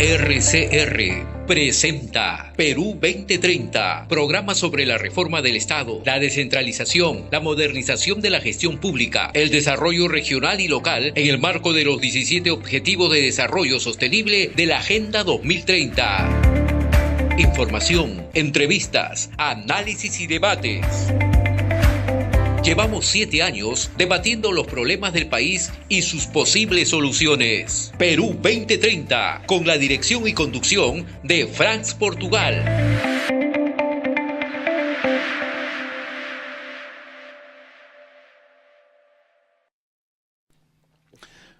RCR presenta Perú 2030, programa sobre la reforma del Estado, la descentralización, la modernización de la gestión pública, el desarrollo regional y local en el marco de los 17 Objetivos de Desarrollo Sostenible de la Agenda 2030. Información, entrevistas, análisis y debates. Llevamos 7 años debatiendo los problemas del país y sus posibles soluciones. Perú 2030, con la dirección y conducción de Franz Portugal.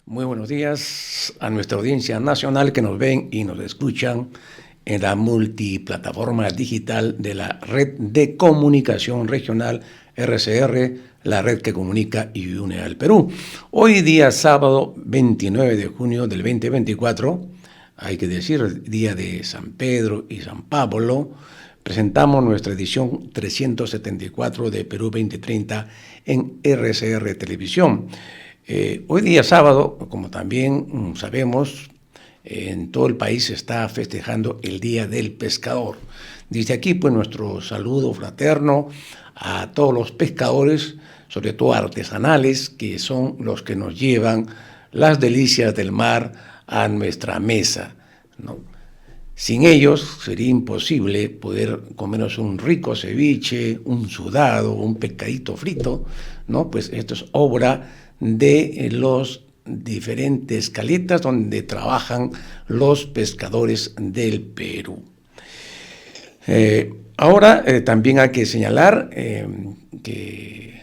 Muy buenos días a nuestra audiencia nacional que nos ven y nos escuchan en la multiplataforma digital de la Red de Comunicación Regional RCR, la red que comunica y une al Perú. Hoy día sábado 29 de junio del 2024, hay que decir, día de San Pedro y San Pablo, presentamos nuestra edición 374 de Perú 2030 en RCR Televisión. Hoy día sábado, como también sabemos, en todo el país se está festejando el Día del Pescador. Desde aquí, pues, nuestro saludo fraterno a todos los pescadores, sobre todo artesanales, que son los que nos llevan las delicias del mar a nuestra mesa, ¿no? Sin ellos sería imposible poder comernos un rico ceviche, un sudado, un pescadito frito, ¿no? Pues esto es obra de los diferentes caletas donde trabajan los pescadores del Perú. Ahora también hay que señalar que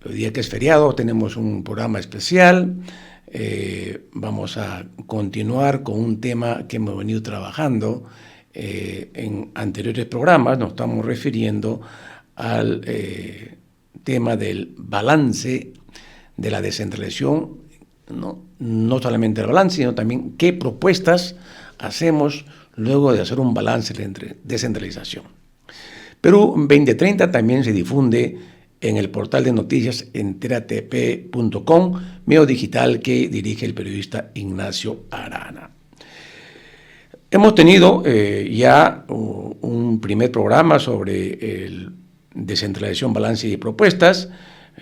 hoy día que es feriado tenemos un programa especial. Vamos a continuar con un tema que hemos venido trabajando en anteriores programas. Nos estamos refiriendo al tema del balance de la descentralización, no solamente el balance, sino también qué propuestas hacemos luego de hacer un balance de descentralización. Perú 2030 también se difunde en el portal de noticias enteratp.com, medio digital que dirige el periodista Ignacio Arana. Hemos tenido ya un primer programa sobre el descentralización, balance y propuestas,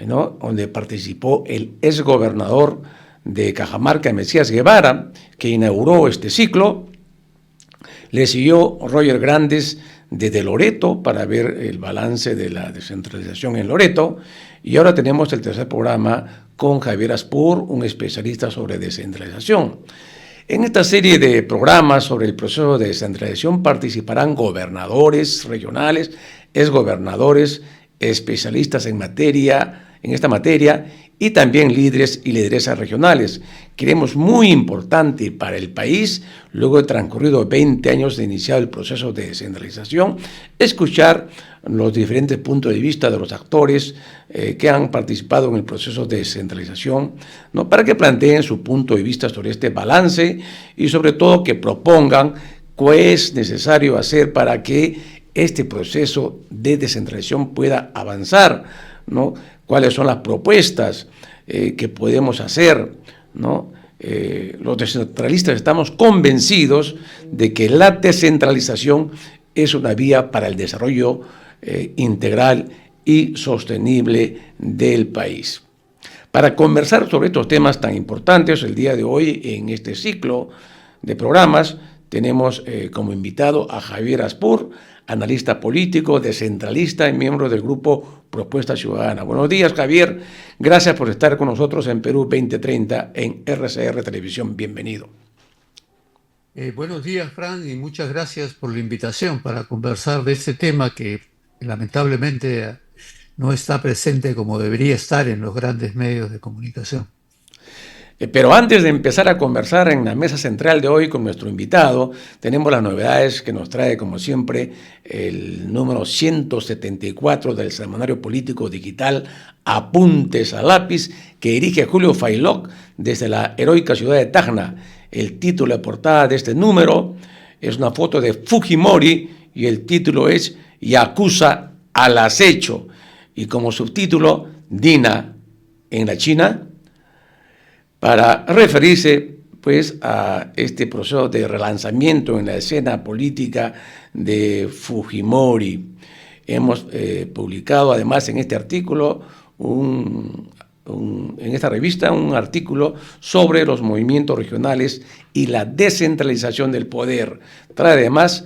¿no? Donde participó el exgobernador de Cajamarca, Mesías Guevara, que inauguró este ciclo. Le siguió Roger Grandes desde Loreto para ver el balance de la descentralización en Loreto. Y ahora tenemos el tercer programa con Javier Aspur, un especialista sobre descentralización. En esta serie de programas sobre el proceso de descentralización participarán gobernadores regionales, exgobernadores, especialistas en esta materia, y también líderes y lideresas regionales. Creemos muy importante para el país, luego de transcurrido 20 años de iniciado el proceso de descentralización, escuchar los diferentes puntos de vista de los actores que han participado en el proceso de descentralización, ¿no? Para que planteen su punto de vista sobre este balance y sobre todo que propongan qué es necesario hacer para que este proceso de descentralización pueda avanzar, ¿no? Cuáles son las propuestas que podemos hacer, ¿no? Los descentralistas estamos convencidos de que la descentralización es una vía para el desarrollo integral y sostenible del país. Para conversar sobre estos temas tan importantes, el día de hoy en este ciclo de programas tenemos como invitado a Javier Aspur, analista político, descentralista y miembro del grupo Propuesta Ciudadana. Buenos días, Javier. Gracias por estar con nosotros en Perú 2030 en RCR Televisión. Bienvenido. Buenos días, Fran, y muchas gracias por la invitación para conversar de este tema que lamentablemente no está presente como debería estar en los grandes medios de comunicación. Pero antes de empezar a conversar en la mesa central de hoy con nuestro invitado, tenemos las novedades que nos trae, como siempre, el número 174 del Semanario Político Digital Apuntes a Lápiz, que dirige Julio Failoc desde la heroica ciudad de Tacna. El título de portada de este número es una foto de Fujimori y el título es Yakuza al acecho. Y como subtítulo, Dina en la China, para referirse pues a este proceso de relanzamiento en la escena política de Fujimori. Hemos publicado además en este artículo, en esta revista, un artículo sobre los movimientos regionales y la descentralización del poder. Trae además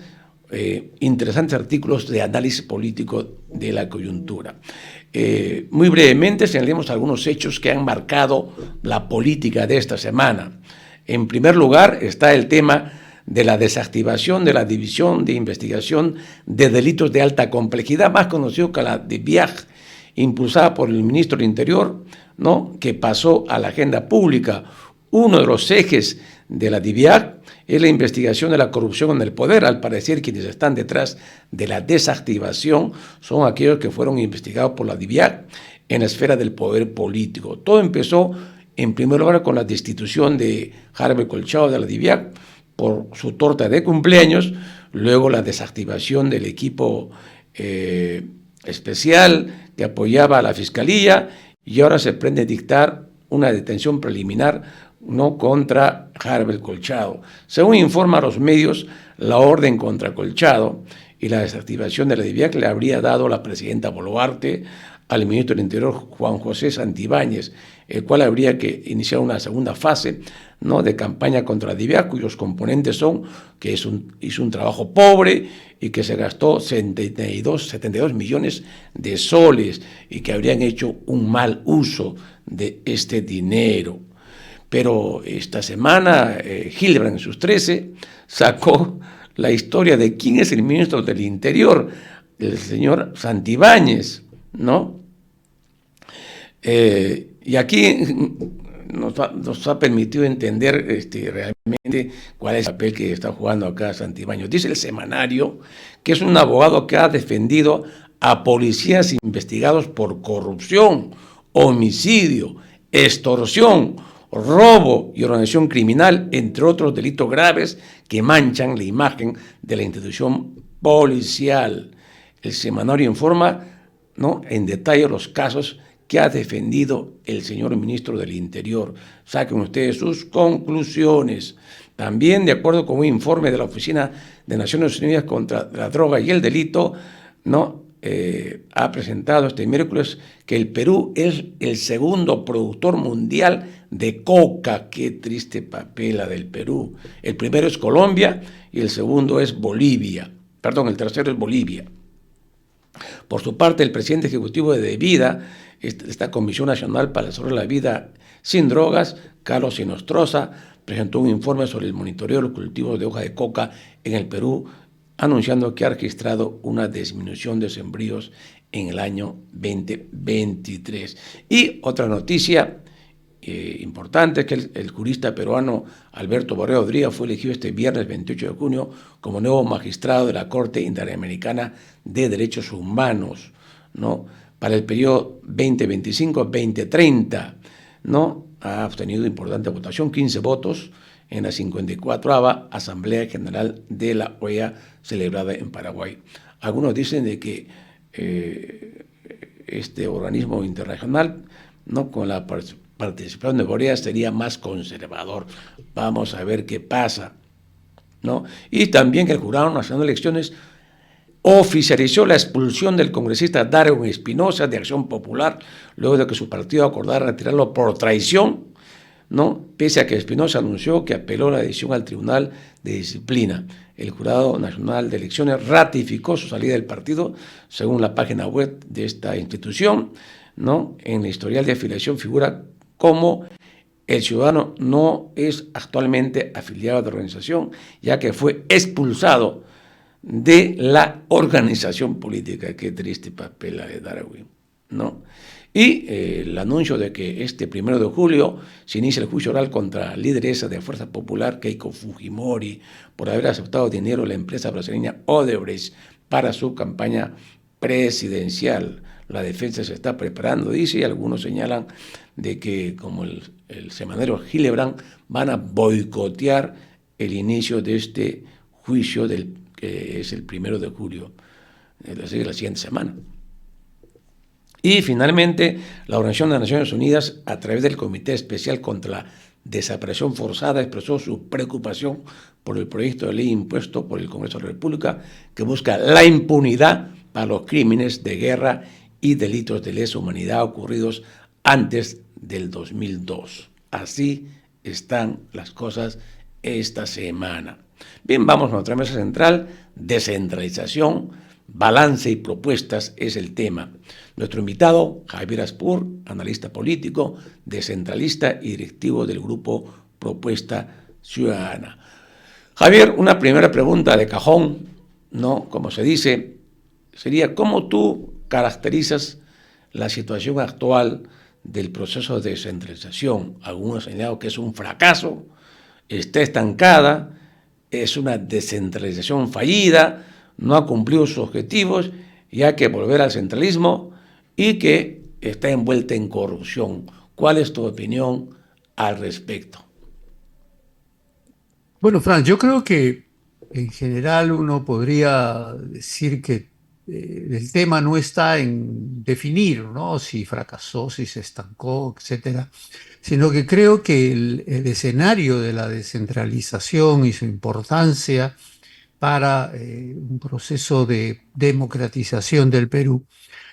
interesantes artículos de análisis político de la coyuntura. Muy brevemente señalemos algunos hechos que han marcado la política de esta semana. En primer lugar está el tema de la desactivación de la División de Investigación de Delitos de Alta Complejidad, más conocido como la DIVIAG, impulsada por el ministro del Interior, ¿no?, que pasó a la agenda pública. Uno de los ejes de la DIVIAG es la investigación de la corrupción en el poder. Al parecer, quienes están detrás de la desactivación son aquellos que fueron investigados por la DIVIAG en la esfera del poder político. Todo empezó, en primer lugar, con la destitución de Harvey Colchado de la DIVIAG por su torta de cumpleaños, luego la desactivación del equipo especial que apoyaba a la Fiscalía, y ahora se pretende dictar una detención preliminar, no contra Harvey Colchado. Según informan los medios, la orden contra Colchado y la desactivación de la DIVIAG le habría dado la presidenta Boluarte al ministro del Interior Juan José Santibáñez, el cual habría que iniciar una segunda fase, ¿no?, de campaña contra la DIVIAG, cuyos componentes son que hizo un trabajo pobre y que se gastó 72 millones de soles y que habrían hecho un mal uso de este dinero. Pero esta semana Hildebrand en sus 13 sacó la historia de quién es el ministro del Interior, el señor Santibáñez, ¿no? Y aquí nos ha permitido entender realmente cuál es el papel que está jugando acá Santibáñez. Dice el semanario que es un abogado que ha defendido a policías investigados por corrupción, homicidio, extorsión, robo y organización criminal, entre otros delitos graves que manchan la imagen de la institución policial. El semanario informa, ¿no?, en detalle los casos que ha defendido el señor ministro del Interior. Saquen ustedes sus conclusiones. También, de acuerdo con un informe de la Oficina de Naciones Unidas contra la Droga y el Delito, ¿no?, ha presentado este miércoles que el Perú es el segundo productor mundial de coca. Qué triste papela del Perú. El primero es Colombia y el segundo es Bolivia. Perdón, el tercero es Bolivia. Por su parte, el presidente ejecutivo de DEVIDA, esta Comisión Nacional para el Desarrollo de la Vida sin Drogas, Carlos Inostroza, presentó un informe sobre el monitoreo de los cultivos de hoja de coca en el Perú, anunciando que ha registrado una disminución de sembríos en el año 2023. Y otra noticia importante es que el jurista peruano Alberto Borrero Odría fue elegido este viernes 28 de junio como nuevo magistrado de la Corte Interamericana de Derechos Humanos, ¿no?, para el periodo 2025-2030, ¿no? Ha obtenido importante votación, 15 votos en la 54ª Asamblea General de la OEA celebrada en Paraguay. Algunos dicen de que este organismo internacional, ¿no?, con la participación de Corea sería más conservador. Vamos a ver qué pasa, ¿no? Y también que el Jurado Nacional de Elecciones oficializó la expulsión del congresista Darwin Espinosa de Acción Popular, luego de que su partido acordara retirarlo por traición, ¿no?, pese a que Espinosa anunció que apeló la decisión al Tribunal de Disciplina. El Jurado Nacional de Elecciones ratificó su salida del partido, según la página web de esta institución, ¿no? En el historial de afiliación figura como el ciudadano no es actualmente afiliado a la organización, ya que fue expulsado de la organización política. Qué triste papel la de Darwin, ¿no? Y el anuncio de que este 1 de julio se inicia el juicio oral contra la lideresa de Fuerza Popular, Keiko Fujimori, por haber aceptado dinero de la empresa brasileña Odebrecht para su campaña presidencial. La defensa se está preparando, dice, y algunos señalan de que, como el semanario Hildebrand, van a boicotear el inicio de este juicio que es el 1 de julio, es decir, la siguiente semana. Y finalmente, la Organización de las Naciones Unidas, a través del Comité Especial contra la Desaparición Forzada expresó su preocupación por el proyecto de ley impuesto por el Congreso de la República que busca la impunidad para los crímenes de guerra y delitos de lesa humanidad ocurridos antes del 2002. Así están las cosas esta semana. Bien, vamos a nuestra mesa central. Descentralización, balance y propuestas es el tema. Nuestro invitado, Javier Aspur, analista político, descentralista y directivo del grupo Propuesta Ciudadana. Javier, una primera pregunta de cajón, ¿no? Como se dice, sería ¿cómo tú caracterizas la situación actual del proceso de descentralización? Algunos han señalado que es un fracaso, está estancada, es una descentralización fallida, no ha cumplido sus objetivos y hay que volver al centralismo y que está envuelta en corrupción. ¿Cuál es tu opinión al respecto? Bueno, Fran, yo creo que en general uno podría decir que el tema no está en definir, ¿no? Si fracasó, si se estancó, etcétera, sino que creo que el escenario de la descentralización y su importancia para un proceso de democratización del Perú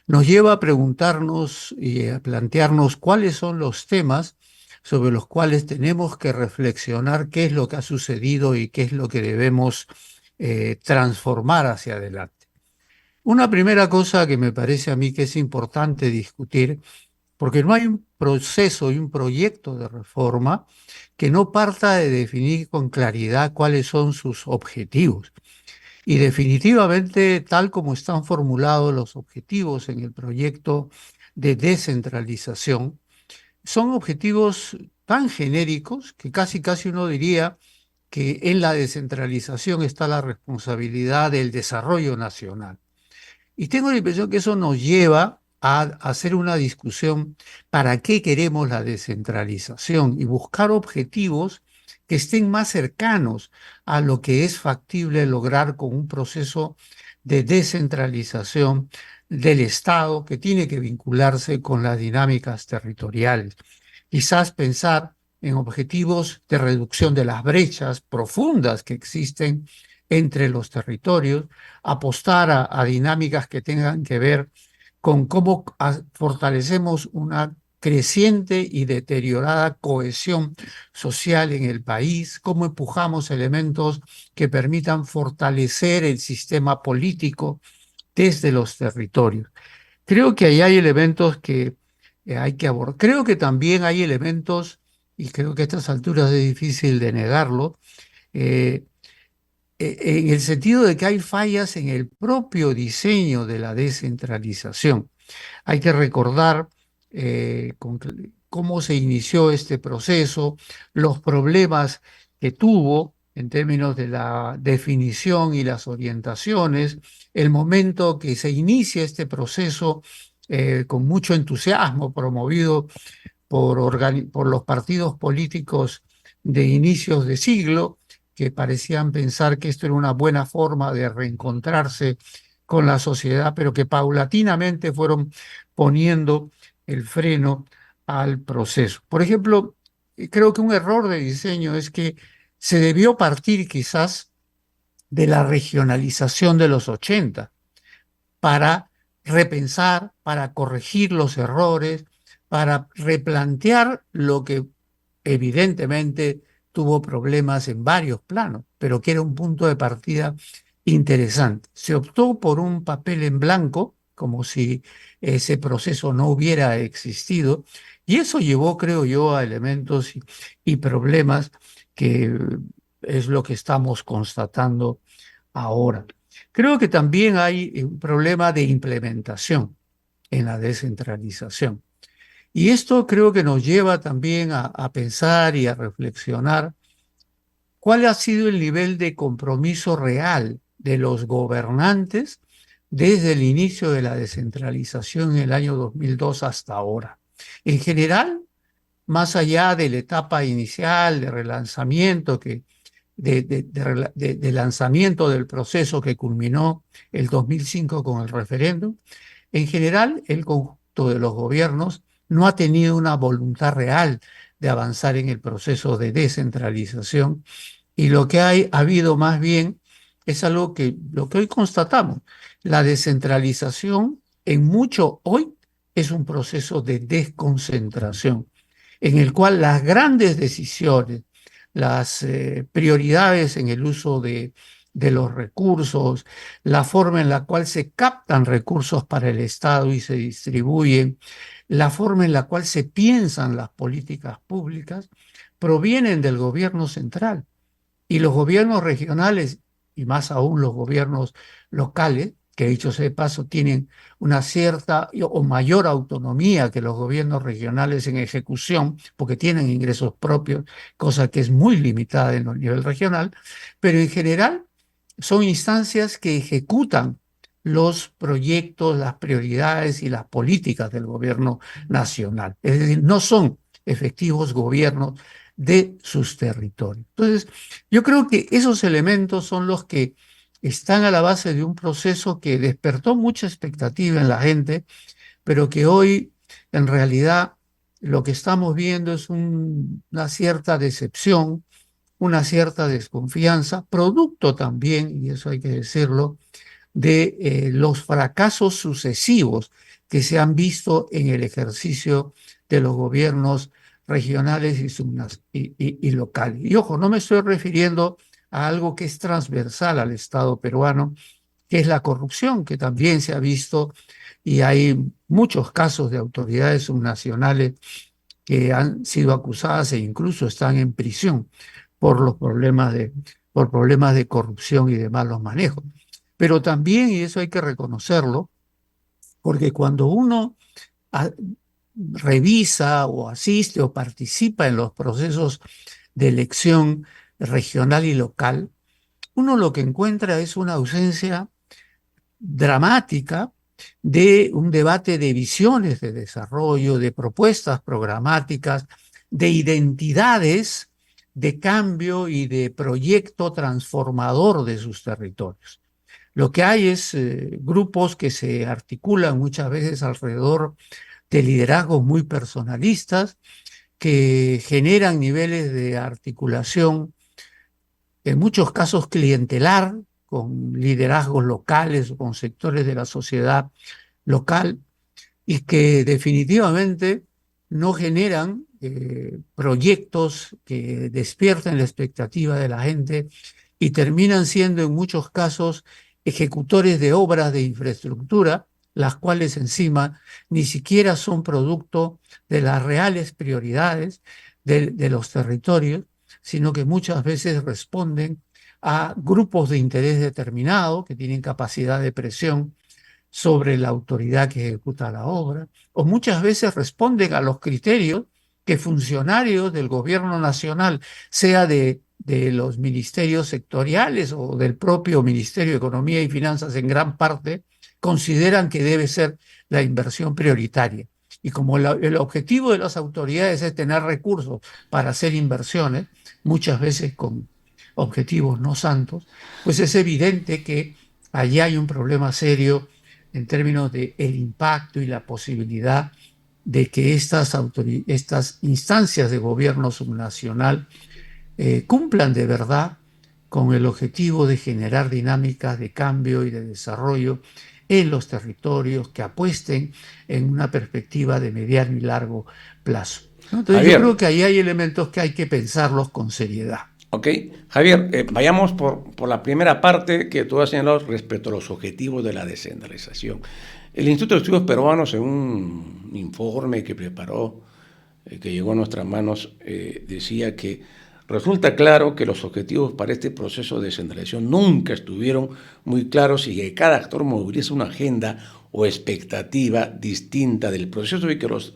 nos lleva a preguntarnos y a plantearnos cuáles son los temas sobre los cuales tenemos que reflexionar qué es lo que ha sucedido y qué es lo que debemos transformar hacia adelante. Una primera cosa que me parece a mí que es importante discutir, porque no hay un proceso y un proyecto de reforma que no parta de definir con claridad cuáles son sus objetivos. Y definitivamente, tal como están formulados los objetivos en el proyecto de descentralización, son objetivos tan genéricos que casi uno diría que en la descentralización está la responsabilidad del desarrollo nacional. Y tengo la impresión que eso nos lleva a hacer una discusión para qué queremos la descentralización y buscar objetivos que estén más cercanos a lo que es factible lograr con un proceso de descentralización del Estado que tiene que vincularse con las dinámicas territoriales. Quizás pensar en objetivos de reducción de las brechas profundas que existen entre los territorios, apostar a dinámicas que tengan que ver con cómo fortalecemos una creciente y deteriorada cohesión social en el país, cómo empujamos elementos que permitan fortalecer el sistema político desde los territorios. Creo que ahí hay elementos que hay que abordar. Creo que también hay elementos, y creo que a estas alturas es difícil de negarlo, en el sentido de que hay fallas en el propio diseño de la descentralización. Hay que recordar cómo se inició este proceso, los problemas que tuvo en términos de la definición y las orientaciones, el momento que se inicia este proceso con mucho entusiasmo promovido por los partidos políticos de inicios de siglo, que parecían pensar que esto era una buena forma de reencontrarse con la sociedad, pero que paulatinamente fueron poniendo el freno al proceso. Por ejemplo, creo que un error de diseño es que se debió partir quizás de la regionalización de los 80 para repensar, para corregir los errores, para replantear lo que evidentemente tuvo problemas en varios planos, pero que era un punto de partida interesante. Se optó por un papel en blanco, como si ese proceso no hubiera existido, y eso llevó, creo yo, a elementos y problemas que es lo que estamos constatando ahora. Creo que también hay un problema de implementación en la descentralización. Y esto creo que nos lleva también a pensar y a reflexionar cuál ha sido el nivel de compromiso real de los gobernantes desde el inicio de la descentralización en el año 2002 hasta ahora. En general, más allá de la etapa inicial de relanzamiento de lanzamiento del proceso que culminó el 2005 con el referéndum, en general el conjunto de los gobiernos no ha tenido una voluntad real de avanzar en el proceso de descentralización. Y lo que ha habido más bien es algo que lo que hoy constatamos. La descentralización en mucho hoy es un proceso de desconcentración, en el cual las grandes decisiones, las prioridades en el uso de los recursos, la forma en la cual se captan recursos para el Estado y se distribuyen, la forma en la cual se piensan las políticas públicas, provienen del gobierno central. Y los gobiernos regionales, y más aún los gobiernos locales, que dicho sea de paso, tienen una cierta o mayor autonomía que los gobiernos regionales en ejecución, porque tienen ingresos propios, cosa que es muy limitada en el nivel regional, pero en general son instancias que ejecutan los proyectos, las prioridades y las políticas del gobierno nacional. Es decir, no son efectivos gobiernos de sus territorios. Entonces, yo creo que esos elementos son los que están a la base de un proceso que despertó mucha expectativa en la gente, pero que hoy en realidad lo que estamos viendo es una cierta decepción, una cierta desconfianza, producto también, y eso hay que decirlo, de los fracasos sucesivos que se han visto en el ejercicio de los gobiernos regionales y locales. Y ojo, no me estoy refiriendo a algo que es transversal al Estado peruano, que es la corrupción, que también se ha visto y hay muchos casos de autoridades subnacionales que han sido acusadas e incluso están en prisión por los por problemas de corrupción y de malos manejos. Pero también, y eso hay que reconocerlo, porque cuando uno revisa o asiste o participa en los procesos de elección regional y local, uno lo que encuentra es una ausencia dramática de un debate de visiones de desarrollo, de propuestas programáticas, de identidades de cambio y de proyecto transformador de sus territorios. Lo que hay es grupos que se articulan muchas veces alrededor de liderazgos muy personalistas, que generan niveles de articulación, en muchos casos clientelar, con liderazgos locales o con sectores de la sociedad local, y que definitivamente no generan proyectos que despierten la expectativa de la gente y terminan siendo en muchos casos ejecutores de obras de infraestructura, las cuales encima ni siquiera son producto de las reales prioridades de los territorios, sino que muchas veces responden a grupos de interés determinado que tienen capacidad de presión sobre la autoridad que ejecuta la obra, o muchas veces responden a los criterios que funcionarios del gobierno nacional, sea de los ministerios sectoriales o del propio Ministerio de Economía y Finanzas en gran parte, consideran que debe ser la inversión prioritaria. Y como el objetivo de las autoridades es tener recursos para hacer inversiones, muchas veces con objetivos no santos, pues es evidente que allí hay un problema serio en términos de el impacto y la posibilidad de que estas instancias de gobierno subnacional cumplan de verdad con el objetivo de generar dinámicas de cambio y de desarrollo en los territorios, que apuesten en una perspectiva de mediano y largo plazo. Entonces Javier, yo creo que ahí hay elementos que hay que pensarlos con seriedad. Ok, Javier, vayamos por la primera parte que tú has señalado respecto a los objetivos de la descentralización. El Instituto de Estudios Peruanos, en un informe que preparó, que llegó a nuestras manos, decía que resulta claro que los objetivos para este proceso de descentralización nunca estuvieron muy claros y que cada actor moviliza una agenda o expectativa distinta del proceso, y que los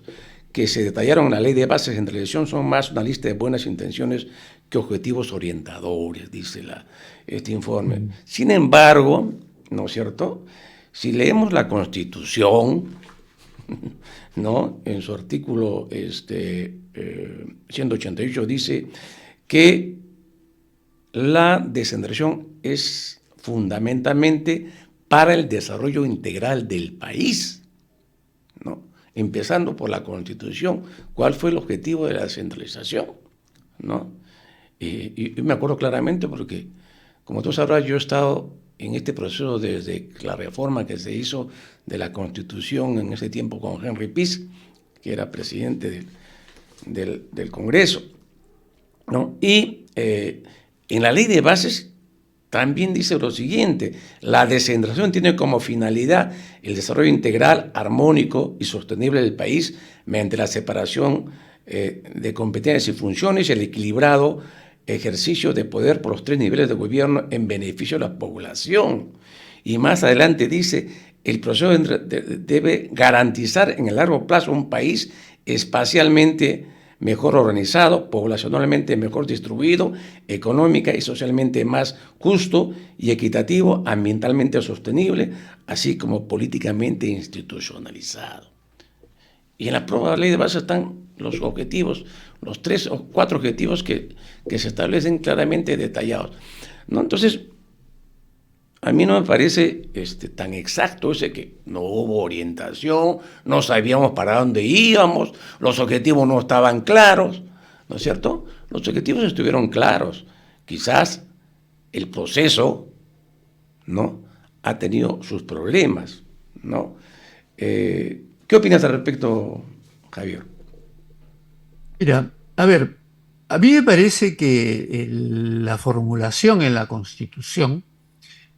que se detallaron en la Ley de Bases de Descentralización son más una lista de buenas intenciones que objetivos orientadores, dice este informe. Sin embargo, ¿no es cierto?, si leemos la Constitución, ¿no?, en su artículo 188 dice que la descentralización es fundamentalmente para el desarrollo integral del país, ¿no? empezando por la Constitución, cuál fue el objetivo de la descentralización, ¿no? Y me acuerdo claramente porque, como tú sabrás, yo he estado en este proceso desde la reforma que se hizo de la Constitución en ese tiempo con Henry Pease, que era presidente del Congreso, ¿no? Y en la ley de bases también dice lo siguiente: la descentralización tiene como finalidad el desarrollo integral, armónico y sostenible del país mediante la separación de competencias y funciones y el equilibrado ejercicio de poder por los 3 niveles de gobierno en beneficio de la población. Y más adelante dice: el proceso debe garantizar en el largo plazo un país espacialmente mejor organizado, poblacionalmente mejor distribuido, económica y socialmente más justo y equitativo, ambientalmente sostenible, así como políticamente institucionalizado. Y en la prueba de la ley de base están los objetivos, los 3 o 4 objetivos que se establecen claramente detallados, ¿no? Entonces, a mí no me parece tan exacto ese que no hubo orientación, no sabíamos para dónde íbamos, los objetivos no estaban claros, ¿no es cierto? Los objetivos estuvieron claros. Quizás el proceso, ¿no?, ha tenido sus problemas, ¿no? ¿Qué opinas al respecto, Javier? Mira, a ver, a mí me parece que la formulación en la Constitución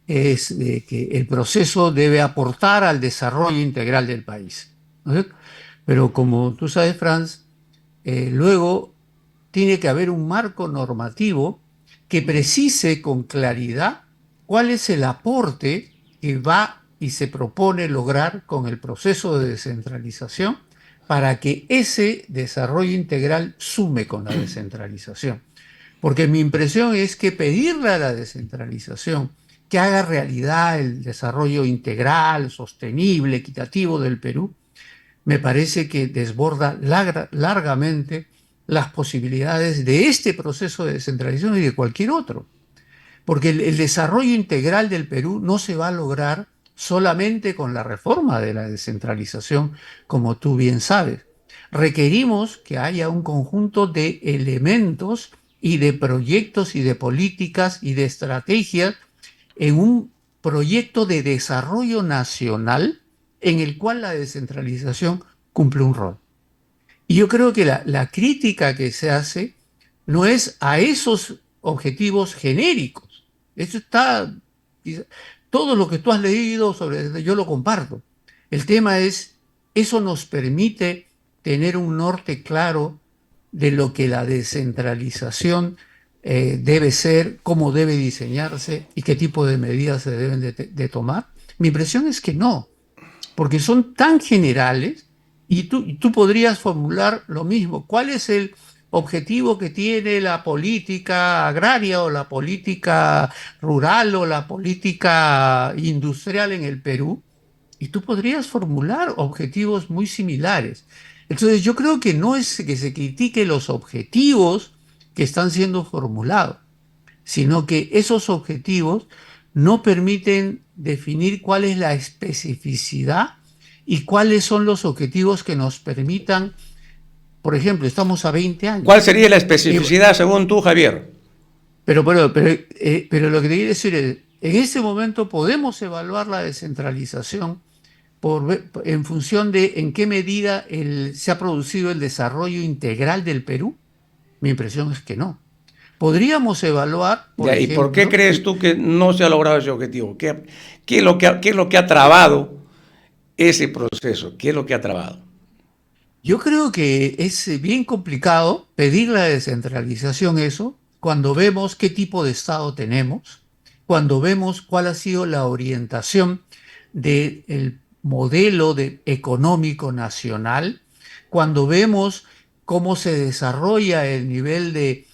es de que el proceso debe aportar al desarrollo integral del país, ¿no es cierto? Pero como tú sabes, Franz, luego tiene que haber un marco normativo que precise con claridad cuál es el aporte que va y se propone lograr con el proceso de descentralización para que ese desarrollo integral sume con la descentralización. Porque mi impresión es que pedirle a la descentralización que haga realidad el desarrollo integral, sostenible, equitativo del Perú, me parece que desborda largamente las posibilidades de este proceso de descentralización y de cualquier otro. Porque el desarrollo integral del Perú no se va a lograr solamente con la reforma de la descentralización, como tú bien sabes. Requerimos que haya un conjunto de elementos y de proyectos y de políticas y de estrategias en un proyecto de desarrollo nacional en el cual la descentralización cumple un rol. Y yo creo que la crítica que se hace no es a esos objetivos genéricos. Eso está, todo lo que tú has leído sobre, yo lo comparto. El tema es, eso nos permite tener un norte claro de lo que la descentralización debe ser, cómo debe diseñarse y qué tipo de medidas se deben de tomar. Mi impresión es que no, porque son tan generales y tú podrías formular lo mismo. ¿Cuál es el objetivo que tiene la política agraria o la política rural o la política industrial en el Perú? Y tú podrías formular objetivos muy similares. Entonces yo creo que no es que se critique los objetivos que están siendo formulados, sino que esos objetivos no permiten definir cuál es la especificidad y cuáles son los objetivos que nos permitan, por ejemplo, estamos a 20 años. ¿Cuál sería la especificidad según tú, Javier? Pero lo que te quiero decir es, en este momento podemos evaluar la descentralización en función de en qué medida se ha producido el desarrollo integral del Perú. Mi impresión es que no. Podríamos evaluar, por ejemplo, ¿y por qué crees tú que no se ha logrado ese objetivo? ¿Qué es lo que ha trabado ese proceso? ¿Qué es lo que ha trabado? Yo creo que es bien complicado pedir la descentralización cuando vemos qué tipo de Estado tenemos, cuando vemos cuál ha sido la orientación del modelo económico nacional, cuando vemos cómo se desarrolla el nivel de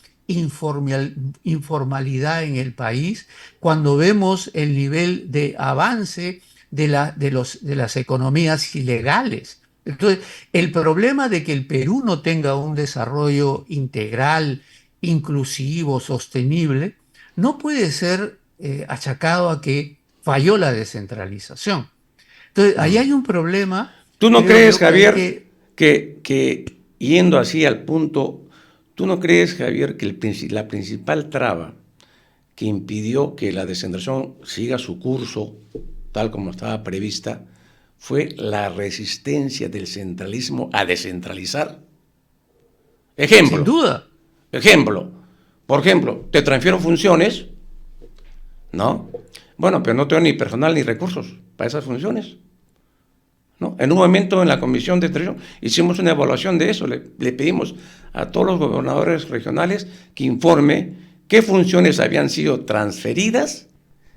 informalidad en el país, cuando vemos el nivel de avance de las economías ilegales. Entonces, el problema de que el Perú no tenga un desarrollo integral, inclusivo, sostenible, no puede ser achacado a que falló la descentralización. Entonces, ahí hay un problema ¿Tú no creo crees, yo que hay Javier, que yendo así al punto, tú no crees, Javier, que la principal traba que impidió que la descentralización siga su curso tal como estaba prevista fue la resistencia del centralismo a descentralizar? sin Ejemplo, duda, ejemplo, por ejemplo, te transfiero funciones, ¿no? Bueno, pero no tengo ni personal ni recursos para esas funciones, ¿no? En un momento en la Comisión de Transición hicimos una evaluación de eso, le pedimos a todos los gobernadores regionales que informe qué funciones habían sido transferidas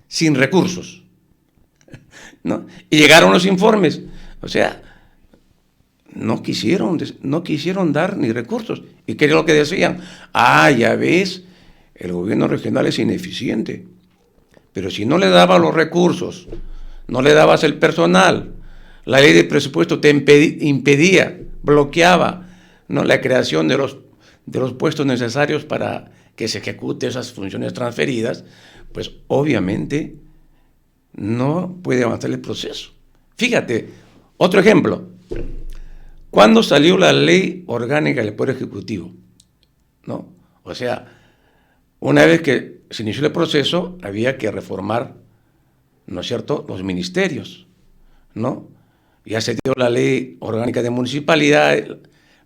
sin recursos, ¿no? Y llegaron los informes, o sea, no quisieron dar ni recursos. ¿Y qué es lo que decían? Ah, ya ves, el gobierno regional es ineficiente, pero si no le dabas los recursos, no le dabas el personal, la ley de presupuesto te impedía, bloqueaba, ¿no?, la creación de los puestos necesarios para que se ejecute esas funciones transferidas, pues obviamente no puede avanzar el proceso. Fíjate, otro ejemplo. ¿Cuándo salió la ley orgánica del Poder Ejecutivo? ¿No? O sea, una vez que se inició el proceso, había que reformar, ¿no es cierto?, los ministerios, ¿no? Ya se dio la ley orgánica de municipalidad,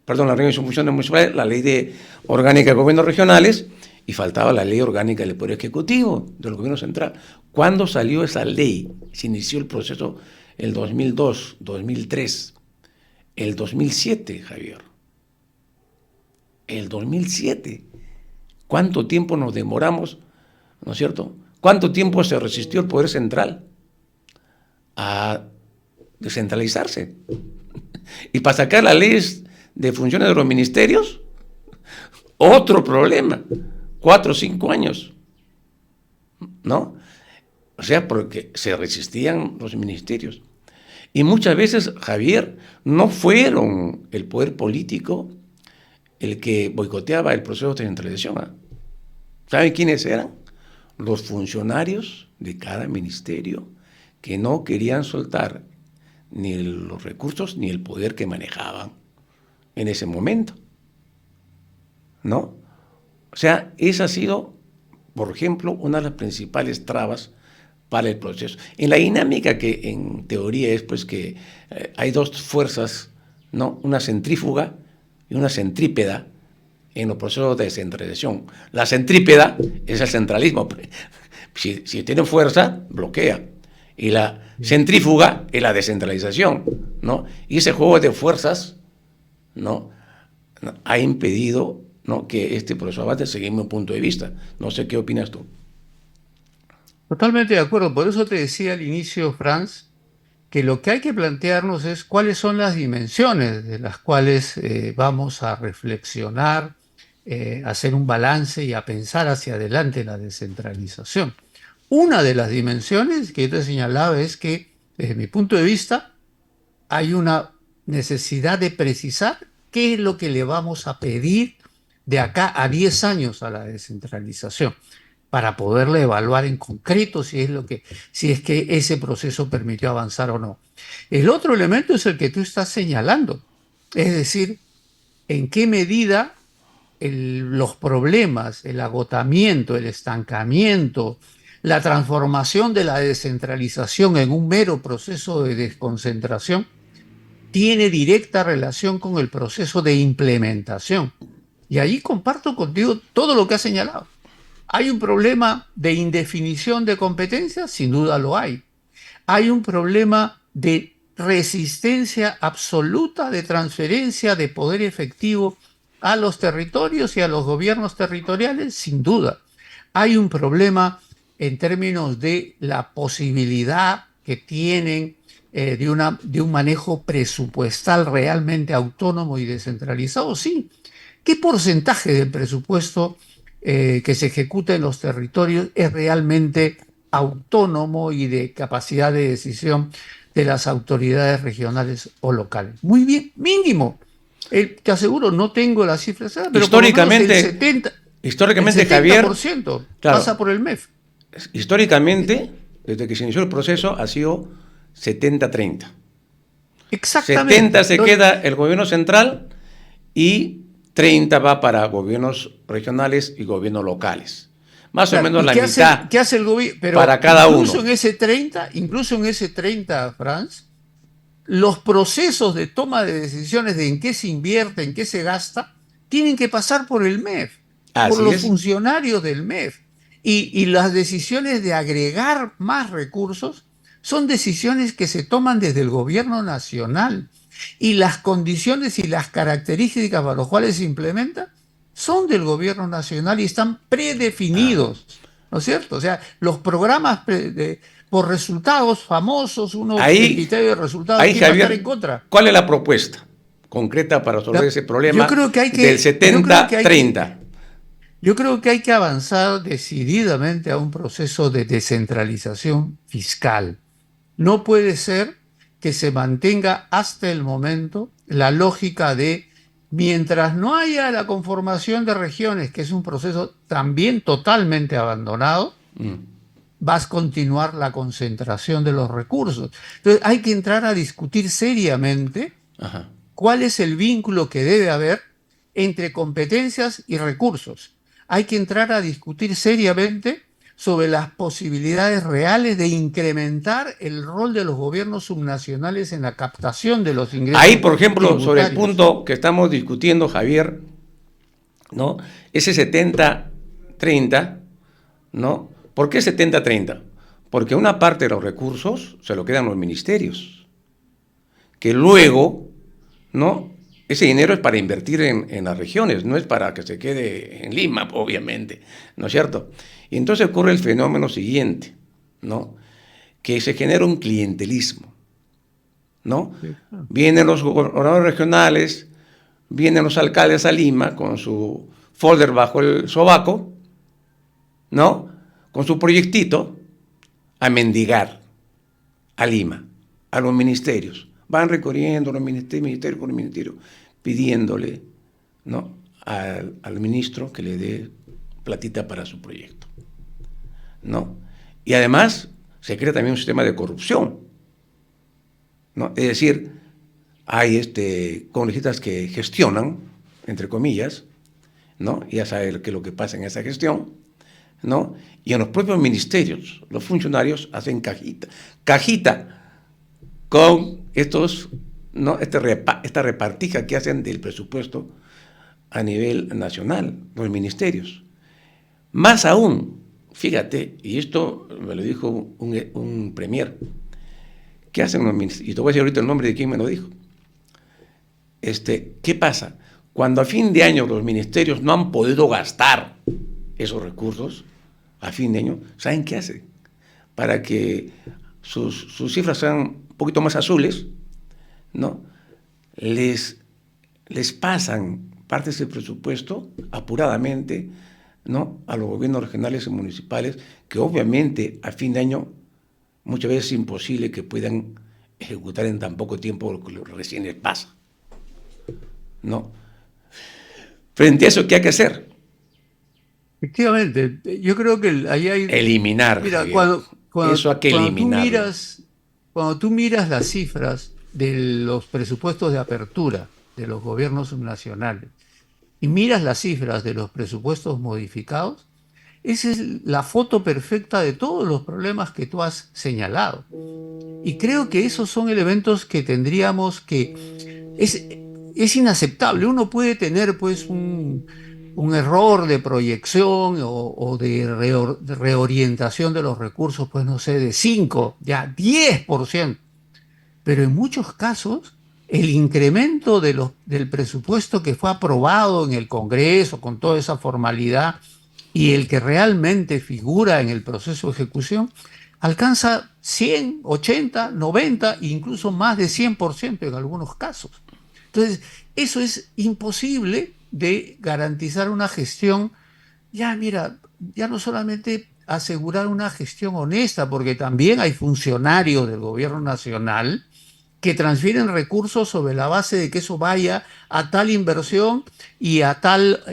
perdón, la ley de función de municipalidad, la ley orgánica de gobiernos regionales, y faltaba la ley orgánica del Poder Ejecutivo, del gobierno central. ¿Cuándo salió esa ley? Se inició el proceso el 2002, 2003, el 2007, Javier. El 2007. ¿Cuánto tiempo nos demoramos, ¿no es cierto? ¿Cuánto tiempo se resistió el Poder Central a descentralizarse? Y para sacar las leyes de funciones de los ministerios, otro problema, 4 o 5 años, ¿no? O sea, porque se resistían los ministerios. Y muchas veces, Javier, no fueron el poder político el que boicoteaba el proceso de descentralización, ¿eh? ¿Saben quiénes eran? Los funcionarios de cada ministerio que no querían soltar ni los recursos ni el poder que manejaban en ese momento, ¿no? O sea, esa ha sido, por ejemplo, una de las principales trabas para el proceso. En la dinámica que en teoría es pues que hay dos fuerzas, ¿no?, una centrífuga y una centrípeda en los procesos de descentralización. La centrípeda es el centralismo. Si tiene fuerza, bloquea. Y la centrífuga es la descentralización, ¿no? Y ese juego de fuerzas, ¿no?, ha impedido, ¿no?, que este proceso avance según mi punto de vista. No sé qué opinas tú. totalmente de acuerdo. Por eso te decía al inicio, Franz, que lo que hay que plantearnos es cuáles son las dimensiones de las cuales vamos a reflexionar, hacer un balance y a pensar hacia adelante la descentralización. Una de las dimensiones que yo te señalaba es que, desde mi punto de vista, hay una necesidad de precisar qué es lo que le vamos a pedir de acá a 10 años a la descentralización, para poderle evaluar en concreto si es que ese proceso permitió avanzar o no. El otro elemento es el que tú estás señalando, es decir, en qué medida los problemas, el agotamiento, el estancamiento, la transformación de la descentralización en un mero proceso de desconcentración tiene directa relación con el proceso de implementación. Y ahí comparto contigo todo lo que has señalado. ¿Hay un problema de indefinición de competencias? Sin duda lo hay. Hay un problema de resistencia absoluta de transferencia de poder efectivo a los territorios y a los gobiernos territoriales, sin duda. Hay un problema en términos de la posibilidad que tienen de un manejo presupuestal realmente autónomo y descentralizado, sí. ¿Qué porcentaje del presupuesto que se ejecuta en los territorios es realmente autónomo y de capacidad de decisión de las autoridades regionales o locales? Muy bien, mínimo. Te aseguro, no tengo las cifras, pero históricamente, el 70% Javier, claro, pasa por el MEF. Históricamente, desde que se inició el proceso, ha sido 70-30. Exactamente. 70 se queda el gobierno central y 30 va para gobiernos regionales y gobiernos locales. Más o Claro, menos ¿y la qué mitad hace el gobierno? para Pero cada uno. incluso en ese 30, Franz, los procesos de toma de decisiones de en qué se invierte, en qué se gasta, tienen que pasar por el MEF, por Así los es. funcionarios del MEF. Y las decisiones de agregar más recursos son decisiones que se toman desde el gobierno nacional. Y las condiciones y las características para las cuales se implementa son del gobierno nacional y están Ah, predefinidos, ¿no es cierto? O sea, los programas por resultados famosos, uno, el ahí, criterio de resultados, ahí, ¿quién va a estar en Javier, contra? ¿cuál es la propuesta concreta para resolver ese Yo problema creo que hay del que, yo creo que hay que, 70-30? yo creo que hay que avanzar decididamente a un proceso de descentralización fiscal. No puede ser que se mantenga hasta el momento la lógica de, mientras no haya la conformación de regiones, que es un proceso también totalmente abandonado, vas a continuar la concentración de los recursos. Entonces hay que entrar a discutir seriamente Ajá. cuál es el vínculo que debe haber entre competencias y recursos. Hay que entrar a discutir seriamente sobre las posibilidades reales de incrementar el rol de los gobiernos subnacionales en la captación de los Ahí, ingresos por ejemplo, sobre el tributarios. punto que estamos discutiendo, Javier, ¿no? Ese 70-30, ¿no? ¿Por qué 70-30? Porque una parte de los recursos se lo quedan los ministerios, que luego, ¿no? Ese dinero es para invertir en las regiones, no es para que se quede en Lima, obviamente, ¿no es cierto? Y entonces ocurre el fenómeno siguiente, ¿no? Que se genera un clientelismo, ¿no? Sí, claro. Vienen los gobernadores regionales, vienen los alcaldes a Lima con su folder bajo el sobaco, ¿no? Con su proyectito a mendigar a Lima, a los ministerios. Van recorriendo los ministerio por ministerio, pidiéndole, ¿no? al ministro que le dé platita para su proyecto, ¿no? Y además se crea también un sistema de corrupción, ¿no? Es decir, hay congresistas que gestionan, entre comillas, ¿no? Ya sabe qué es lo que pasa en esa gestión, ¿no? Y en los propios ministerios, los funcionarios hacen cajita con estos, ¿no? Esta repartija que hacen del presupuesto a nivel nacional, los ministerios. Más aún, fíjate, y esto me lo dijo un premier, ¿qué hacen los ministerios? Y te voy a decir ahorita el nombre de quién me lo dijo. ¿Qué pasa? Cuando a fin de año los ministerios no han podido gastar esos recursos, a fin de año, ¿saben qué hacen? Para que sus cifras sean un poquito más azules, ¿no? Les pasan parte de ese presupuesto apuradamente, ¿no? A los gobiernos regionales y municipales, que obviamente a fin de año muchas veces es imposible que puedan ejecutar en tan poco tiempo lo que recién les pasa, ¿no? Frente a eso, ¿qué hay que hacer? Efectivamente, yo creo que ahí hay... Eliminar, Mira, Javier. Eso hay que eliminarlo. cuando tú miras las cifras de los presupuestos de apertura de los gobiernos subnacionales y miras las cifras de los presupuestos modificados, esa es la foto perfecta de todos los problemas que tú has señalado. Y creo que esos son elementos que tendríamos que... Es inaceptable. Uno puede tener pues un error de proyección o de reorientación de los recursos, pues no sé, de 5 ya 10%. Pero en muchos casos, el incremento del presupuesto que fue aprobado en el Congreso con toda esa formalidad y el que realmente figura en el proceso de ejecución, alcanza 100, 80, 90 e incluso más de 100% en algunos casos. Entonces, eso es imposible de garantizar una gestión, ya mira, ya no solamente asegurar una gestión honesta, porque también hay funcionarios del gobierno nacional que transfieren recursos sobre la base de que eso vaya a tal inversión y a tal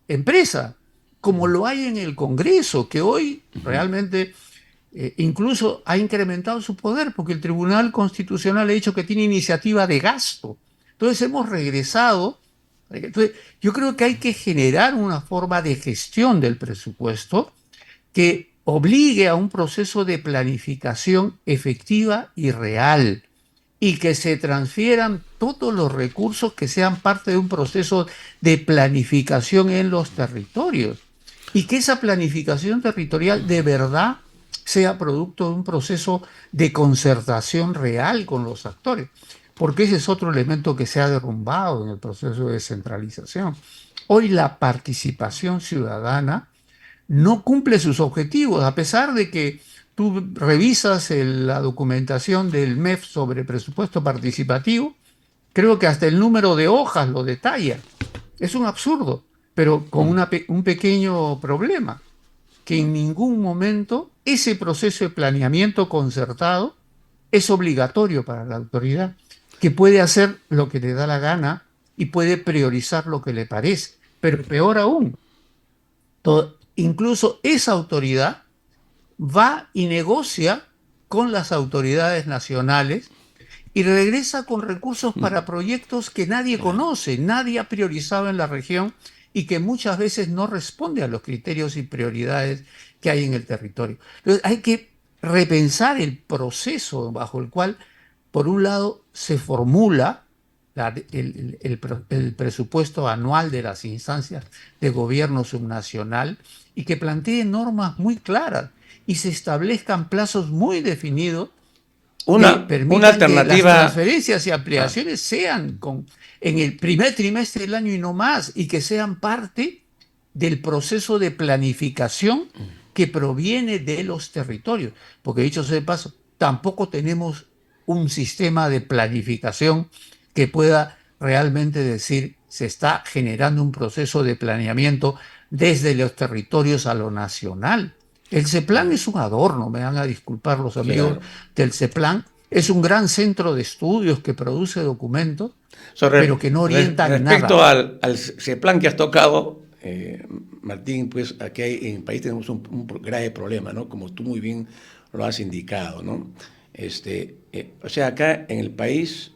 empresa, como lo hay en el Congreso, que hoy realmente incluso ha incrementado su poder porque el Tribunal Constitucional ha dicho que tiene iniciativa de gasto. Entonces hemos regresado. Entonces, yo creo que hay que generar una forma de gestión del presupuesto que obligue a un proceso de planificación efectiva y real y que se transfieran todos los recursos que sean parte de un proceso de planificación en los territorios y que esa planificación territorial de verdad sea producto de un proceso de concertación real con los actores, porque ese es otro elemento que se ha derrumbado en el proceso de descentralización. Hoy la participación ciudadana no cumple sus objetivos, a pesar de que tú revisas la documentación del MEF sobre presupuesto participativo, creo que hasta el número de hojas lo detalla. Es un absurdo, pero con un pequeño problema, que en ningún momento ese proceso de planeamiento concertado es obligatorio para la autoridad, que puede hacer lo que le da la gana y puede priorizar lo que le parece. Pero peor aún, incluso esa autoridad va y negocia con las autoridades nacionales y regresa con recursos para proyectos que nadie conoce, nadie ha priorizado en la región y que muchas veces no responde a los criterios y prioridades que hay en el territorio. Entonces hay que repensar el proceso bajo el cual, por un lado, se formula el presupuesto anual de las instancias de gobierno subnacional y que plantee normas muy claras y se establezcan plazos muy definidos que permitan alternativa, que las transferencias y ampliaciones sean en el primer trimestre del año y no más, y que sean parte del proceso de planificación que proviene de los territorios. Porque dicho sea de paso, tampoco tenemos un sistema de planificación que pueda realmente decir se está generando un proceso de planeamiento desde los territorios a lo nacional. El CEPLAN es un adorno, me van a disculpar los amigos del CEPLAN, es un gran centro de estudios que produce documentos, pero que no orientan nada. Respecto al CEPLAN que has tocado, Martín, pues aquí en el país tenemos un grave problema, ¿no? Como tú muy bien lo has indicado, ¿no? O sea, acá en el país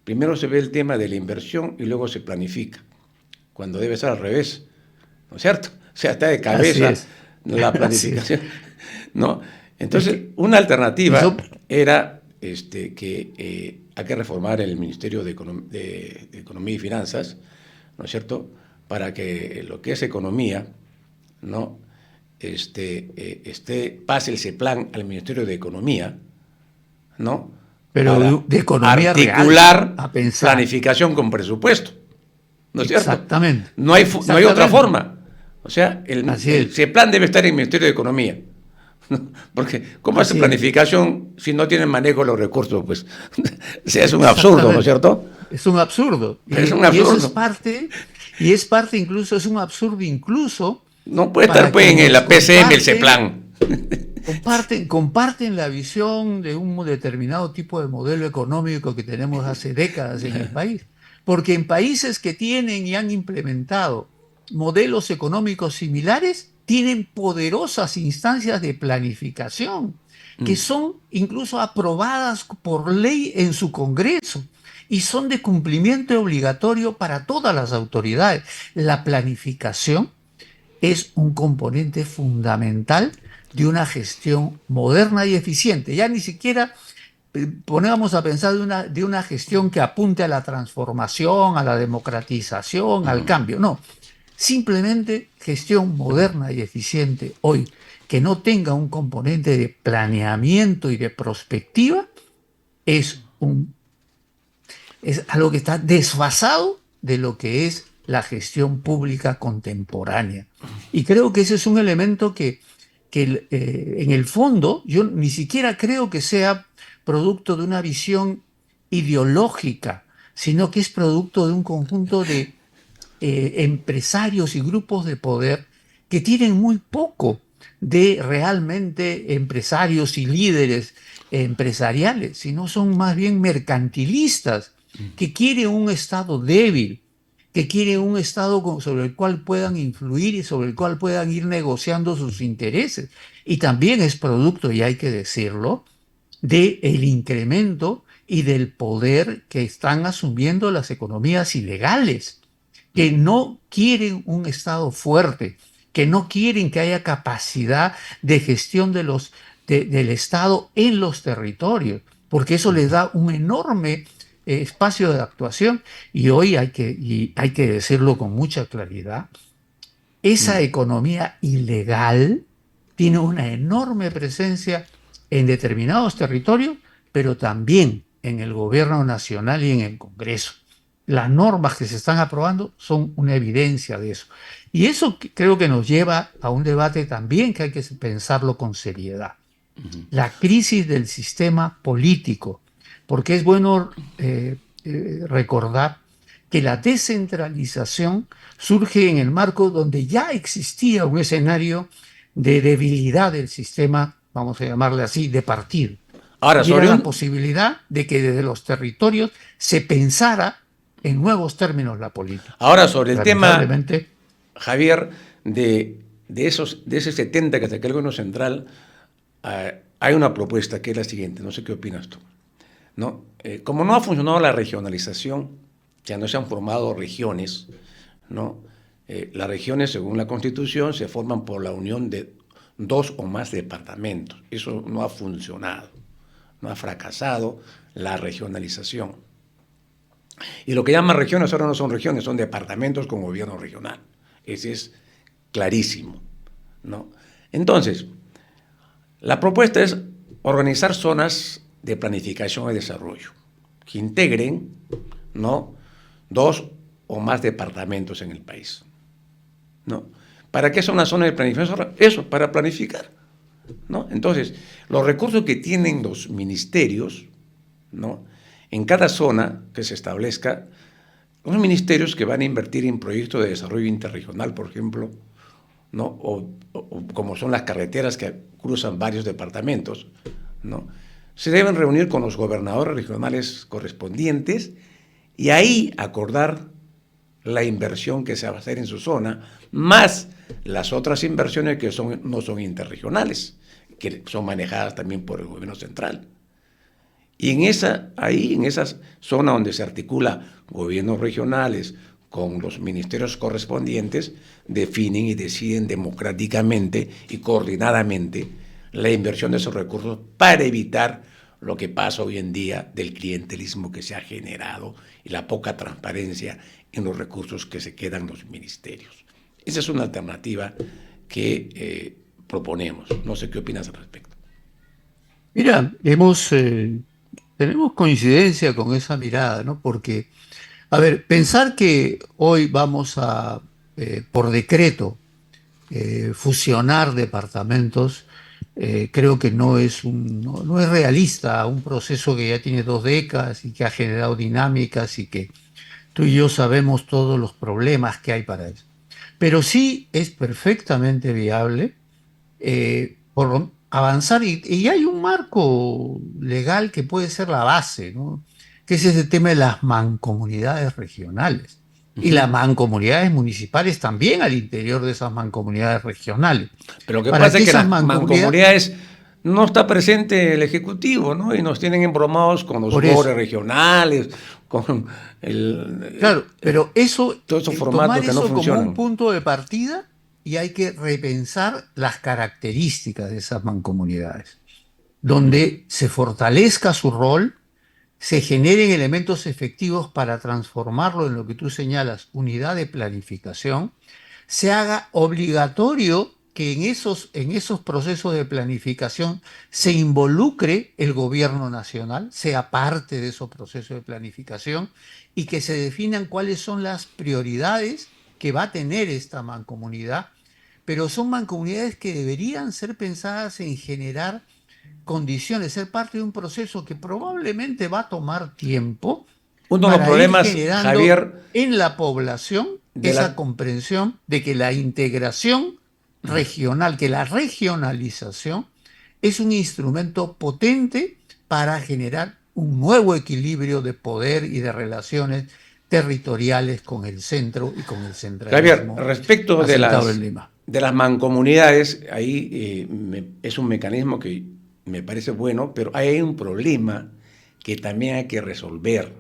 primero se ve el tema de la inversión y luego se planifica, cuando debe ser al revés, ¿no es cierto? O sea, está de cabeza la planificación, ¿no? Entonces, una alternativa era que hay que reformar el Ministerio de Economía y Finanzas, ¿no es cierto?, para que lo que es economía, ¿no?, pase el CEPLAN al Ministerio de Economía, ¿no?, pero de economía articular real, a pensar. Planificación con presupuesto, ¿no es cierto? Exactamente. No hay otra forma. O sea, el CEPLAN debe estar en el Ministerio de Economía. Porque, ¿cómo hace planificación si no tienen manejo de los recursos? Pues, o sea, es un absurdo, ¿no es cierto? Es un absurdo. Es un absurdo. Y eso es parte incluso, es un absurdo incluso. No puede estar pues en la PCM el CEPLAN. Comparten la visión de un determinado tipo de modelo económico que tenemos hace décadas en el país. Porque en países que tienen y han implementado modelos económicos similares, tienen poderosas instancias de planificación que son incluso aprobadas por ley en su Congreso y son de cumplimiento obligatorio para todas las autoridades. La planificación es un componente fundamental de una gestión moderna y eficiente. Ya ni siquiera ponemos a pensar de una gestión que apunte a la transformación, a la democratización, al cambio. No, simplemente gestión moderna y eficiente hoy, que no tenga un componente de planeamiento y de prospectiva, es algo que está desfasado de lo que es la gestión pública contemporánea. Y creo que ese es un elemento que en el fondo yo ni siquiera creo que sea producto de una visión ideológica, sino que es producto de un conjunto de empresarios y grupos de poder que tienen muy poco de realmente empresarios y líderes empresariales, sino son más bien mercantilistas, que quieren un Estado débil, que quieren un Estado sobre el cual puedan influir y sobre el cual puedan ir negociando sus intereses. Y también es producto, y hay que decirlo, del incremento y del poder que están asumiendo las economías ilegales, que no quieren un Estado fuerte, que no quieren que haya capacidad de gestión del Estado en los territorios, porque eso les da un enorme espacio de actuación. Y hoy hay que decirlo con mucha claridad, esa economía ilegal tiene una enorme presencia en determinados territorios, pero también en el gobierno nacional y en el Congreso. Las normas que se están aprobando son una evidencia de eso. Y eso creo que nos lleva a un debate también que hay que pensarlo con seriedad. La crisis del sistema político, porque es bueno recordar que la descentralización surge en el marco donde ya existía un escenario de debilidad del sistema, vamos a llamarle así, de partido. Ahora, y era la posibilidad de que desde los territorios se pensara en nuevos términos la política. Ahora, sobre el tema, Javier, de ese 70 que saqué el gobierno central, hay una propuesta que es la siguiente, no sé qué opinas tú, ¿no? Como no ha funcionado la regionalización, ya no se han formado regiones, ¿no? Las regiones, según la Constitución, se forman por la unión de 2 o más departamentos. Eso no ha funcionado, no ha fracasado la regionalización. Y lo que llaman regiones ahora no son regiones, son departamentos con gobierno regional. Ese es clarísimo, ¿no? Entonces, la propuesta es organizar zonas de planificación y desarrollo que integren, ¿no?, 2 o más departamentos en el país, ¿no? ¿Para qué son las zonas de planificación? Eso, para planificar, ¿no? Entonces, los recursos que tienen los ministerios, ¿no?, en cada zona que se establezca, los ministerios que van a invertir en proyectos de desarrollo interregional, por ejemplo, ¿no?, o como son las carreteras que cruzan varios departamentos, ¿no?, se deben reunir con los gobernadores regionales correspondientes y ahí acordar la inversión que se va a hacer en su zona, más las otras inversiones que no son interregionales, que son manejadas también por el gobierno central. Y en esa zona donde se articula gobiernos regionales con los ministerios correspondientes, definen y deciden democráticamente y coordinadamente la inversión de esos recursos para evitar lo que pasa hoy en día del clientelismo que se ha generado y la poca transparencia en los recursos que se quedan en los ministerios. Esa es una alternativa que proponemos. No sé qué opinas al respecto. Mira, tenemos coincidencia con esa mirada, ¿no? Porque, a ver, pensar que hoy vamos a, por decreto, fusionar departamentos, creo que no es realista, un proceso que ya tiene 2 décadas y que ha generado dinámicas y que tú y yo sabemos todos los problemas que hay para eso. Pero sí es perfectamente viable por avanzar y hay un marco legal que puede ser la base, ¿no?, que es ese tema de las mancomunidades regionales. Y las mancomunidades municipales también al interior de esas mancomunidades regionales. Pero lo que pasa es que las mancomunidades no está presente el Ejecutivo, ¿no? Y nos tienen embromados con los pobres regionales, con Claro, pero eso, todos esos formatos que no funcionan. Como un punto de partida, y hay que repensar las características de esas mancomunidades, donde se fortalezca su rol, se generen elementos efectivos para transformarlo en lo que tú señalas, unidad de planificación, se haga obligatorio que en esos procesos de planificación se involucre el gobierno nacional, sea parte de esos procesos de planificación y que se definan cuáles son las prioridades que va a tener esta mancomunidad, pero son mancomunidades que deberían ser pensadas en generar condiciones, ser parte de un proceso que probablemente va a tomar tiempo. Uno de los problemas, Javier, en la población esa comprensión de que la integración regional, que la regionalización es un instrumento potente para generar un nuevo equilibrio de poder y de relaciones territoriales con el centro y con el centralismo. Javier, respecto de de las mancomunidades, ahí es un mecanismo que me parece bueno, pero hay un problema que también hay que resolver.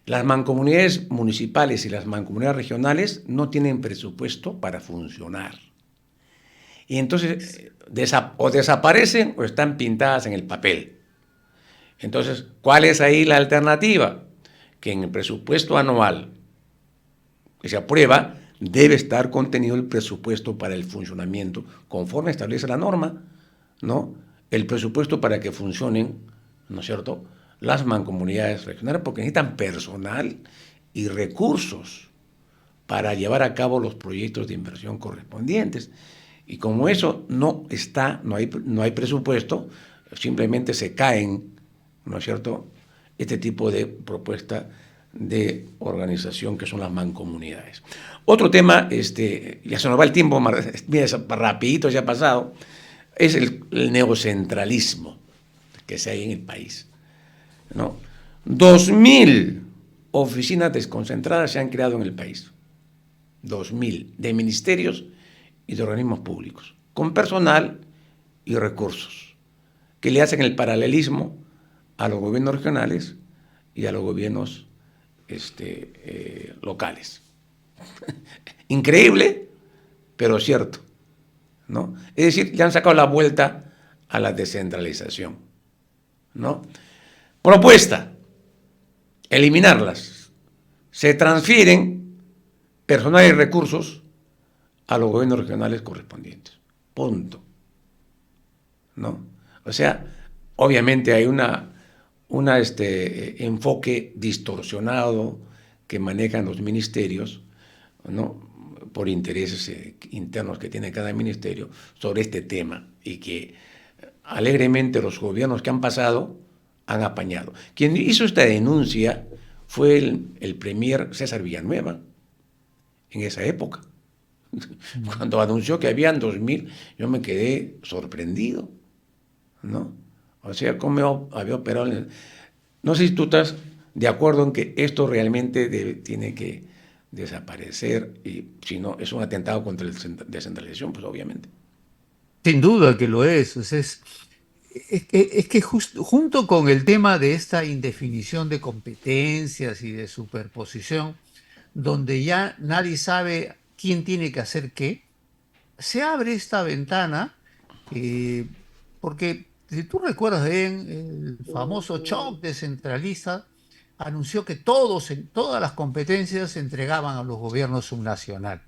Las mancomunidades municipales y las mancomunidades regionales no tienen presupuesto para funcionar. Y entonces o desaparecen o están pintadas en el papel. Entonces, ¿cuál es ahí la alternativa? Que en el presupuesto anual que se aprueba debe estar contenido el presupuesto para el funcionamiento, conforme establece la norma, ¿no? El presupuesto para que funcionen, ¿no es cierto?, las mancomunidades regionales, porque necesitan personal y recursos para llevar a cabo los proyectos de inversión correspondientes. Y como eso no está, no hay presupuesto, simplemente se caen, ¿no es cierto?, este tipo de propuesta de organización que son las mancomunidades. Otro tema, ya se nos va el tiempo, mira, rapidito ya ha pasado, es el neocentralismo que se hay en el país, ¿no? 2.000 oficinas desconcentradas se han creado en el país, 2.000 de ministerios y de organismos públicos, con personal y recursos, que le hacen el paralelismo a los gobiernos regionales y a los gobiernos locales. Increíble, pero cierto, ¿no? Es decir, le han sacado la vuelta a la descentralización, ¿no? Propuesta, eliminarlas. Se transfieren personal y recursos a los gobiernos regionales correspondientes. Punto. ¿No? O sea, obviamente hay un enfoque distorsionado que manejan los ministerios, ¿no?, por intereses internos que tiene cada ministerio sobre este tema, y que alegremente los gobiernos que han pasado han apañado. Quien hizo esta denuncia fue el premier César Villanueva en esa época. Cuando anunció que habían 2.000, yo me quedé sorprendido, ¿no? O sea, cómo había operado. No sé si tú estás de acuerdo en que esto realmente tiene que desaparecer, y si no, es un atentado contra la descentralización, pues obviamente. Sin duda que lo es. Es que junto con el tema de esta indefinición de competencias y de superposición, donde ya nadie sabe quién tiene que hacer qué, se abre esta ventana, porque si tú recuerdas bien, el famoso shock descentralista anunció que todas las competencias se entregaban a los gobiernos subnacionales.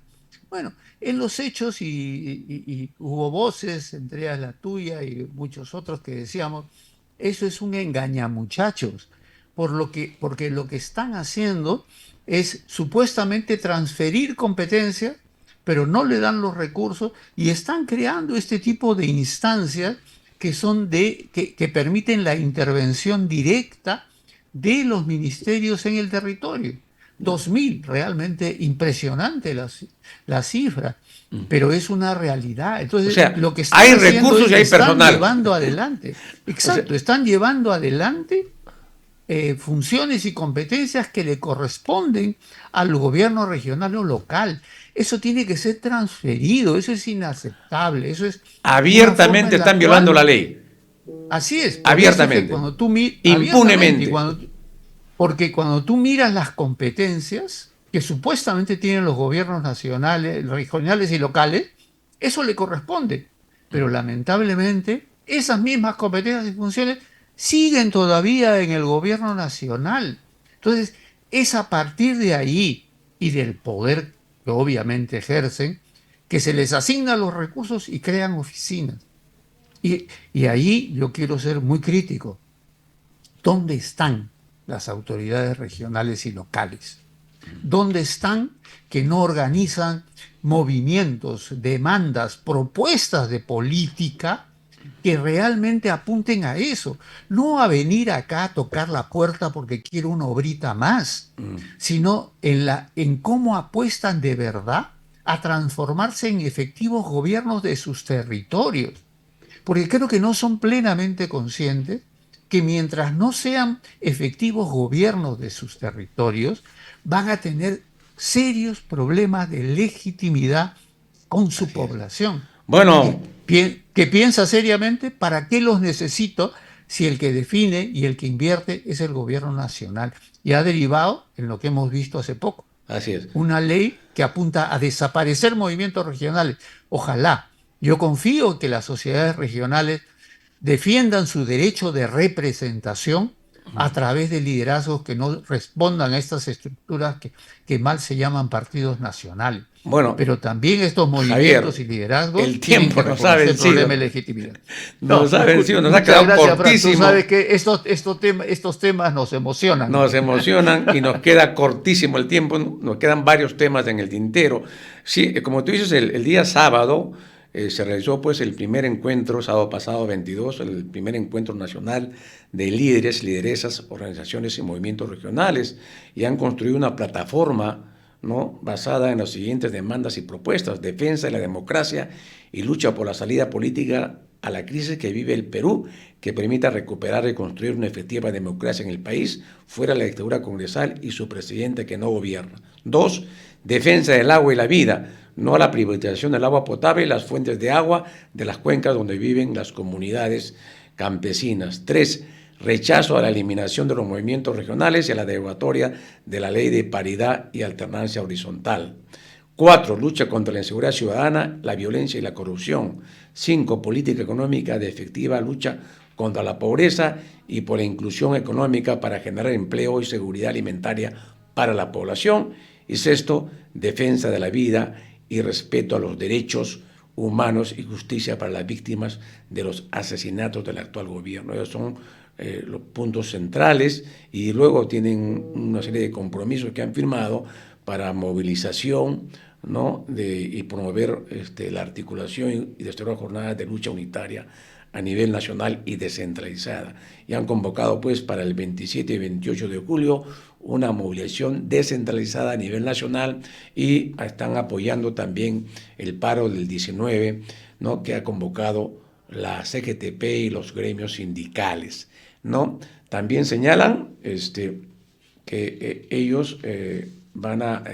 Bueno, en los hechos, y hubo voces, entre ellas la tuya y muchos otros, que decíamos, eso es un engañamuchachos, porque lo que están haciendo es supuestamente transferir competencias, pero no le dan los recursos, y están creando este tipo de instancias que permiten la intervención directa de los ministerios en el territorio. 2.000, realmente impresionante la cifra, pero es una realidad. Entonces, o sea, lo que están hay haciendo recursos y hay personal. Están llevando adelante. Exacto, o sea, están llevando adelante funciones y competencias que le corresponden al gobierno regional o local. Eso tiene que ser transferido, eso es inaceptable, eso es... Abiertamente están violando la ley. Así es. Abiertamente. Impunemente. Porque cuando tú miras las competencias que supuestamente tienen los gobiernos nacionales, regionales y locales, eso le corresponde. Pero lamentablemente, esas mismas competencias y funciones siguen todavía en el gobierno nacional. Entonces, es a partir de ahí y del poder que obviamente ejercen, que se les asignan los recursos y crean oficinas. Y ahí yo quiero ser muy crítico. ¿Dónde están las autoridades regionales y locales? ¿Dónde están que no organizan movimientos, demandas, propuestas de política que realmente apunten a eso? No a venir acá a tocar la puerta porque quiero una obrita más, sino en cómo apuestan de verdad a transformarse en efectivos gobiernos de sus territorios. Porque creo que no son plenamente conscientes que mientras no sean efectivos gobiernos de sus territorios, van a tener serios problemas de legitimidad con su población. Bueno, Que piensa seriamente para qué los necesito si el que define y el que invierte es el gobierno nacional. Y ha derivado en lo que hemos visto hace poco. así es. Una ley que apunta a desaparecer movimientos regionales. Ojalá. Yo confío en que las sociedades regionales defiendan su derecho de representación a través de liderazgos que no respondan a estas estructuras que mal se llaman partidos nacionales. Bueno, pero también estos movimientos Javier, y liderazgos el tiempo nos ha vencido. Problema de legitimidad. Nos ha vencido, nos ha muchas quedado gracias, cortísimo. Fran. Tú sabes que estos temas nos emocionan. Nos emocionan y nos queda cortísimo el tiempo, nos quedan varios temas en el tintero. Sí, como tú dices, el día sábado se realizó pues el primer encuentro, sábado pasado 22, el primer encuentro nacional de líderes, lideresas, organizaciones y movimientos regionales, y han construido una plataforma, ¿no?, basada en las siguientes demandas y propuestas: defensa de la democracia y lucha por la salida política a la crisis que vive el Perú, que permita recuperar y construir una efectiva democracia en el país, fuera de la dictadura congresal y su presidente que no gobierna. 2. Defensa del agua y la vida, no a la privatización del agua potable y las fuentes de agua de las cuencas donde viven las comunidades campesinas. 3. Rechazo a la eliminación de los movimientos regionales y a la derogatoria de la ley de paridad y alternancia horizontal. 4. Lucha contra la inseguridad ciudadana, la violencia y la corrupción. 5. Política económica de efectiva lucha contra la pobreza y por la inclusión económica para generar empleo y seguridad alimentaria para la población. Y 6. Defensa de la vida y respeto a los derechos humanos y justicia para las víctimas de los asesinatos del actual gobierno. Esos son los puntos centrales, y luego tienen una serie de compromisos que han firmado para movilización, ¿no?, y promover la articulación y desarrollo de jornadas de lucha unitaria a nivel nacional y descentralizada. Y han convocado pues para el 27 y 28 de julio una movilización descentralizada a nivel nacional, y están apoyando también el paro del 19, ¿no?, que ha convocado la CGTP y los gremios sindicales, ¿no? También señalan que ellos van a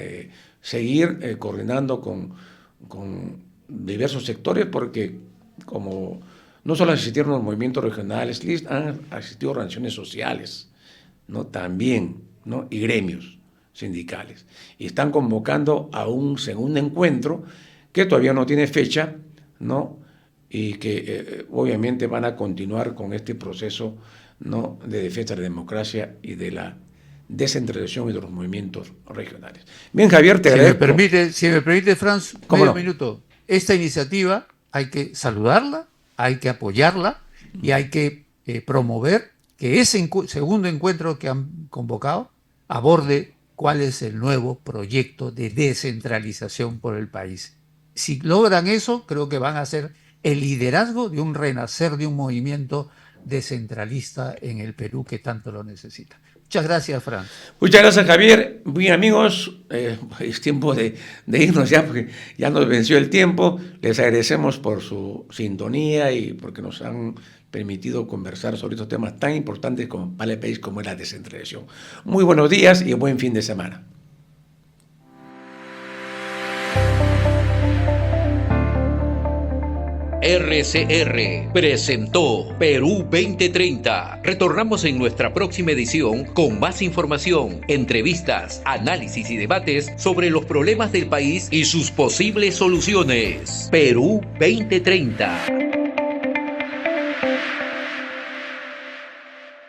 seguir coordinando con diversos sectores, porque como no solo asistieron los movimientos regionales, han asistido organizaciones sociales, ¿no?, también, ¿no?, y gremios sindicales. Y están convocando a un segundo encuentro que todavía no tiene fecha, ¿no?, y que obviamente van a continuar con este proceso, ¿no?, de defensa de la democracia y de la descentralización y de los movimientos regionales. Bien, Javier, te agradezco. Si me permite, Franz, medio minuto. Esta iniciativa hay que saludarla, hay que apoyarla y hay que promover que ese segundo encuentro que han convocado aborde cuál es el nuevo proyecto de descentralización por el país. Si logran eso, creo que van a ser el liderazgo de un renacer de un movimiento descentralista en el Perú que tanto lo necesita. Muchas gracias, Fran. Muchas gracias, Javier. Bien, amigos, es tiempo de irnos ya, porque ya nos venció el tiempo. Les agradecemos por su sintonía y porque nos han permitido conversar sobre estos temas tan importantes para el país como es la descentralización. Muy buenos días y buen fin de semana. RCR presentó Perú 2030. Retornamos en nuestra próxima edición con más información, entrevistas, análisis y debates sobre los problemas del país y sus posibles soluciones. Perú 2030.